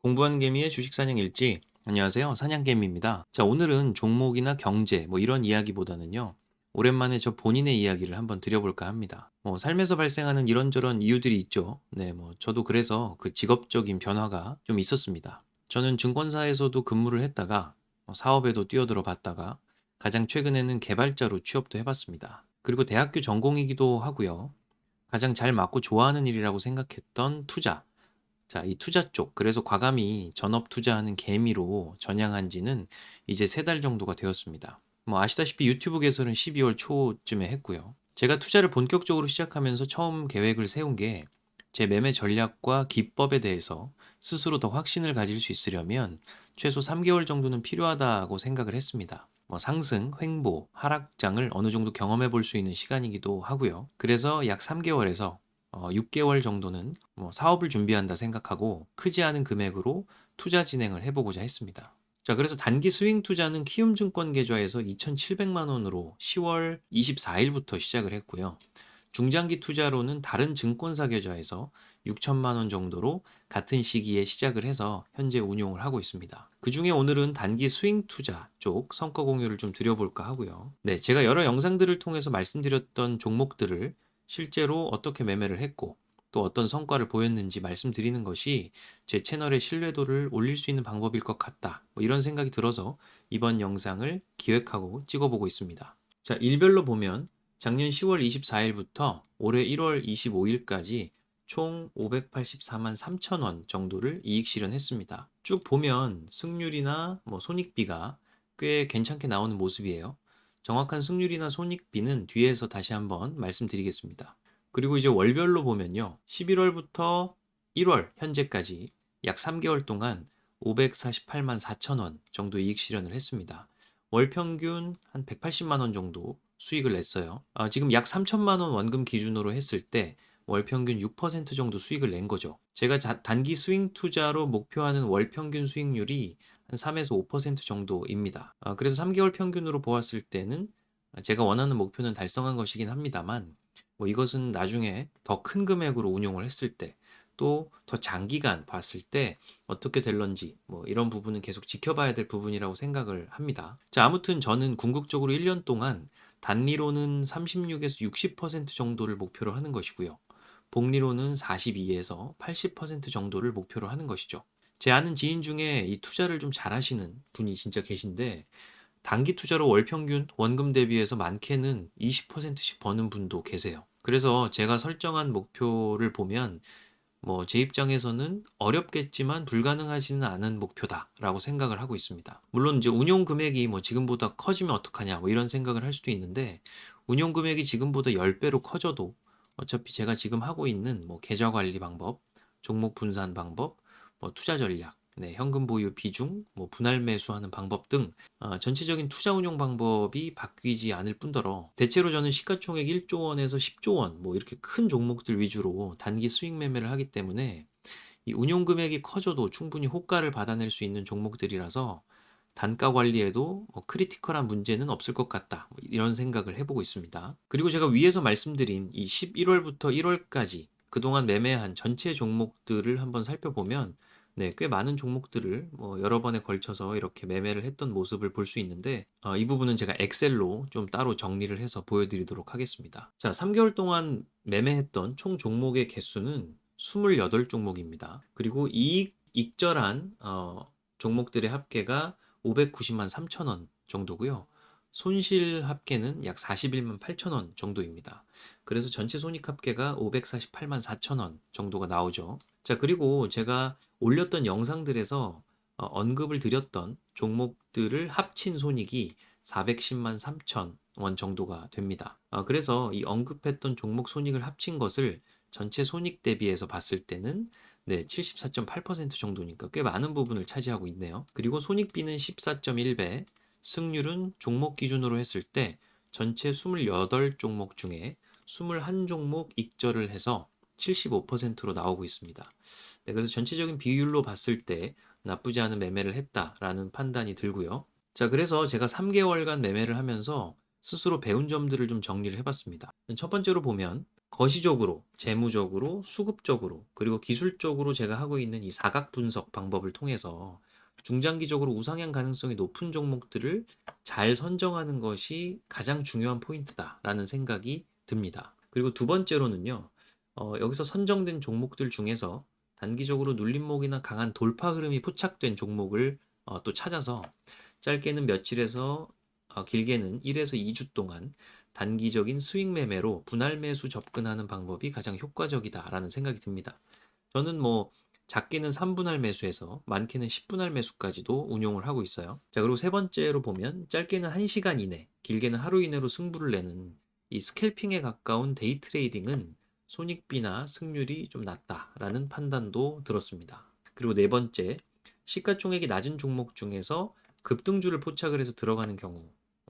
공부하는 개미의 주식 사냥 일지. 안녕하세요. 사냥개미입니다. 자, 오늘은 종목이나 경제 이런 이야기보다는요. 오랜만에 저 본인의 이야기를 한번 드려볼까 합니다. 삶에서 발생하는 이런저런 이유들이 있죠. 네, 저도 그래서 그 직업적인 변화가 좀 있었습니다. 저는 증권사에서도 근무를 했다가 사업에도 뛰어들어 봤다가 가장 최근에는 개발자로 취업도 해봤습니다. 그리고 대학교 전공이기도 하고요. 가장 잘 맞고 좋아하는 일이라고 생각했던 투자. 자, 이 투자 쪽, 그래서 과감히 전업 투자하는 개미로 전향한 지는 이제 3달 정도가 되었습니다. 아시다시피 유튜브 개설은 12월 초쯤에 했고요. 제가 투자를 본격적으로 시작하면서 처음 계획을 세운 게 제 매매 전략과 기법에 대해서 스스로 더 확신을 가질 수 있으려면 최소 3개월 정도는 필요하다고 생각을 했습니다. 상승, 횡보, 하락장을 어느 정도 경험해 볼 수 있는 시간이기도 하고요. 그래서 약 3개월에서 6개월 정도는 사업을 준비한다 생각하고 크지 않은 금액으로 투자 진행을 해보고자 했습니다. 자, 그래서 단기 스윙 투자는 키움증권 계좌에서 2,700만 원으로 10월 24일부터 시작을 했고요. 중장기 투자로는 다른 증권사 계좌에서 6천만 원 정도로 같은 시기에 시작을 해서 현재 운용을 하고 있습니다. 그 중에 오늘은 단기 스윙 투자 쪽 성과 공유를 좀 드려볼까 하고요. 네, 제가 여러 영상들을 통해서 말씀드렸던 종목들을 실제로 어떻게 매매를 했고 또 어떤 성과를 보였는지 말씀드리는 것이 제 채널의 신뢰도를 올릴 수 있는 방법일 것 같다. 이런 생각이 들어서 이번 영상을 기획하고 찍어보고 있습니다. 자, 일별로 보면 작년 10월 24일부터 올해 1월 25일까지 총 584만 3천 원 정도를 이익 실현했습니다. 쭉 보면 승률이나 손익비가 꽤 괜찮게 나오는 모습이에요. 정확한 승률이나 손익비는 뒤에서 다시 한번 말씀드리겠습니다. 그리고 이제 월별로 보면요. 11월부터 1월 현재까지 약 3개월 동안 548만 4천 원 정도 이익 실현을 했습니다. 월 평균 한 180만 원 정도 수익을 냈어요. 지금 약 3천만 원 원금 기준으로 했을 때 월 평균 6% 정도 수익을 낸 거죠. 제가 단기 스윙 투자로 목표하는 월 평균 수익률이 한 3에서 5% 정도입니다. 그래서 3개월 평균으로 보았을 때는 제가 원하는 목표는 달성한 것이긴 합니다만 이것은 나중에 더 큰 금액으로 운용을 했을 때 또 더 장기간 봤을 때 어떻게 될런지 이런 부분은 계속 지켜봐야 될 부분이라고 생각을 합니다. 자, 아무튼 저는 궁극적으로 1년 동안 단리로는 36에서 60% 정도를 목표로 하는 것이고요. 복리로는 42에서 80% 정도를 목표로 하는 것이죠. 제 아는 지인 중에 이 투자를 좀 잘하시는 분이 진짜 계신데 단기 투자로 월 평균 원금 대비해서 많게는 20%씩 버는 분도 계세요. 그래서 제가 설정한 목표를 보면 제 입장에서는 어렵겠지만 불가능하지는 않은 목표다라고 생각을 하고 있습니다. 물론 이제 운용 금액이 지금보다 커지면 어떡하냐 이런 생각을 할 수도 있는데 운용 금액이 지금보다 10배로 커져도 어차피 제가 지금 하고 있는 계좌 관리 방법, 종목 분산 방법, 투자 전략, 네, 현금 보유 비중, 분할 매수하는 방법 등 전체적인 투자 운용 방법이 바뀌지 않을 뿐더러 대체로 저는 시가총액 1조 원에서 10조 원 이렇게 큰 종목들 위주로 단기 수익 매매를 하기 때문에 이 운용 금액이 커져도 충분히 호가를 받아낼 수 있는 종목들이라서 단가 관리에도 크리티컬한 문제는 없을 것 같다. 이런 생각을 해보고 있습니다. 그리고 제가 위에서 말씀드린 이 11월부터 1월까지 그동안 매매한 전체 종목들을 한번 살펴보면 네, 꽤 많은 종목들을 여러 번에 걸쳐서 이렇게 매매를 했던 모습을 볼 수 있는데 이 부분은 제가 엑셀로 좀 따로 정리를 해서 보여드리도록 하겠습니다. 자, 3개월 동안 매매했던 총 종목의 개수는 28종목입니다. 그리고 이익 익절한 종목들의 합계가 590만 3천 원 정도고요. 손실 합계는 약 41만 8천 원 정도입니다. 그래서 전체 손익 합계가 548만 4천 원 정도가 나오죠. 자, 그리고 제가 올렸던 영상들에서 언급을 드렸던 종목들을 합친 손익이 410만 3천 원 정도가 됩니다. 그래서 이 언급했던 종목 손익을 합친 것을 전체 손익 대비해서 봤을 때는 네, 74.8% 정도니까 꽤 많은 부분을 차지하고 있네요. 그리고 손익비는 14.1배, 승률은 종목 기준으로 했을 때 전체 28종목 중에 21종목 익절을 해서 75%로 나오고 있습니다. 네, 그래서 전체적인 비율로 봤을 때 나쁘지 않은 매매를 했다라는 판단이 들고요. 자, 그래서 제가 3개월간 매매를 하면서 스스로 배운 점들을 좀 정리를 해봤습니다. 첫 번째로 보면 거시적으로, 재무적으로, 수급적으로, 그리고 기술적으로 제가 하고 있는 이 사각 분석 방법을 통해서 중장기적으로 우상향 가능성이 높은 종목들을 잘 선정하는 것이 가장 중요한 포인트다라는 생각이 듭니다. 그리고 두 번째로는요, 여기서 선정된 종목들 중에서 단기적으로 눌림목이나 강한 돌파 흐름이 포착된 종목을 또 찾아서 짧게는 며칠에서 길게는 1에서 2주 동안 단기적인 스윙 매매로 분할 매수 접근하는 방법이 가장 효과적이다라는 생각이 듭니다. 저는 뭐 작게는 3분할 매수에서 많게는 10분할 매수까지도 운용을 하고 있어요. 자, 그리고 세 번째로 보면 짧게는 1시간 이내, 길게는 하루 이내로 승부를 내는 이 스캘핑에 가까운 데이 트레이딩은 손익비나 승률이 좀 낮다라는 판단도 들었습니다. 그리고 네 번째, 시가총액이 낮은 종목 중에서 급등주를 포착을 해서 들어가는 경우,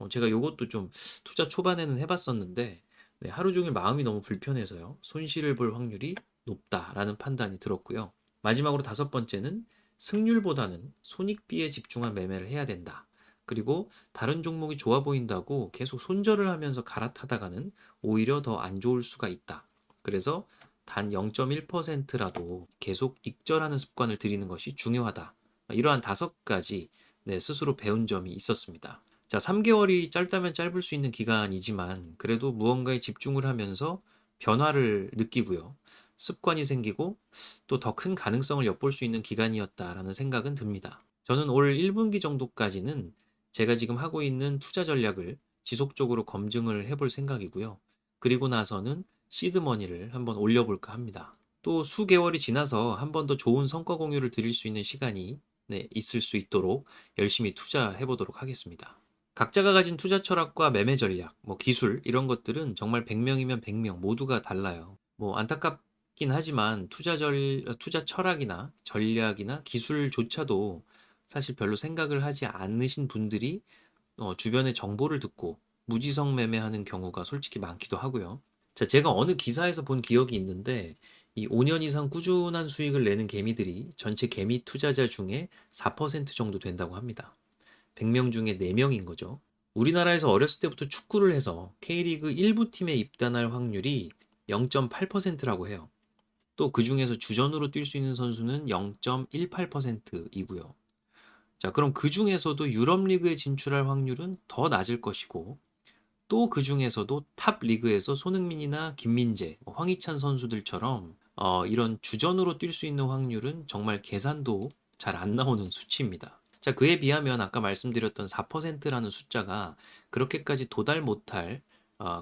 제가 요것도 좀 투자 초반에는 해봤었는데, 네, 하루 종일 마음이 너무 불편해서요. 손실을 볼 확률이 높다라는 판단이 들었고요. 마지막으로 다섯 번째는 승률보다는 손익비에 집중한 매매를 해야 된다. 그리고 다른 종목이 좋아 보인다고 계속 손절을 하면서 갈아타다가는 오히려 더 안 좋을 수가 있다. 그래서 단 0.1%라도 계속 익절하는 습관을 들이는 것이 중요하다. 이러한 다섯 가지 네, 스스로 배운 점이 있었습니다. 자, 3개월이 짧다면 짧을 수 있는 기간이지만 그래도 무언가에 집중을 하면서 변화를 느끼고요. 습관이 생기고 또 더 큰 가능성을 엿볼 수 있는 기간이었다라는 생각은 듭니다. 저는 올 1분기 정도까지는 제가 지금 하고 있는 투자 전략을 지속적으로 검증을 해볼 생각이고요. 그리고 나서는 시드머니를 한번 올려볼까 합니다. 또 수개월이 지나서 한 번 더 좋은 성과 공유를 드릴 수 있는 시간이 네, 있을 수 있도록 열심히 투자해 보도록 하겠습니다. 각자가 가진 투자 철학과 매매 전략, 뭐 기술 이런 것들은 정말 100명이면 100명 모두가 달라요. 뭐 안타깝긴 하지만 투자 철학이나 전략이나 기술조차도 사실 별로 생각을 하지 않으신 분들이 주변의 정보를 듣고 무지성 매매하는 경우가 솔직히 많기도 하고요. 자, 제가 어느 기사에서 본 기억이 있는데 이 5년 이상 꾸준한 수익을 내는 개미들이 전체 개미 투자자 중에 4% 정도 된다고 합니다. 100명 중에 4명인 거죠. 우리나라에서 어렸을 때부터 축구를 해서 K리그 1부 팀에 입단할 확률이 0.8%라고 해요. 또 그 중에서 주전으로 뛸 수 있는 선수는 0.18%이고요. 자, 그럼 그 중에서도 유럽 리그에 진출할 확률은 더 낮을 것이고 또 그 중에서도 탑 리그에서 손흥민이나 김민재, 황희찬 선수들처럼 이런 주전으로 뛸 수 있는 확률은 정말 계산도 잘 안 나오는 수치입니다. 자, 그에 비하면 아까 말씀드렸던 4%라는 숫자가 그렇게까지 도달 못할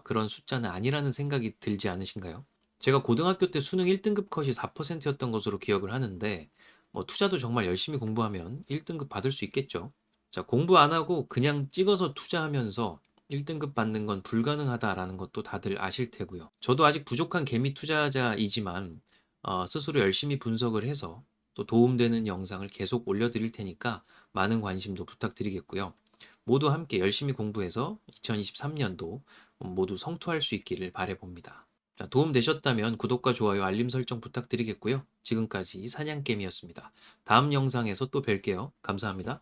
그런 숫자는 아니라는 생각이 들지 않으신가요? 제가 고등학교 때 수능 1등급 컷이 4%였던 것으로 기억을 하는데 뭐 투자도 정말 열심히 공부하면 1등급 받을 수 있겠죠. 자, 공부 안 하고 그냥 찍어서 투자하면서 1등급 받는 건 불가능하다라는 것도 다들 아실 테고요. 저도 아직 부족한 개미 투자자이지만 스스로 열심히 분석을 해서 또 도움되는 영상을 계속 올려드릴 테니까 많은 관심도 부탁드리겠고요. 모두 함께 열심히 공부해서 2023년도 모두 성투할 수 있기를 바라봅니다. 자, 도움 되셨다면 구독과 좋아요, 알림 설정 부탁드리겠고요. 지금까지 사냥개미였습니다. 다음 영상에서 또 뵐게요. 감사합니다.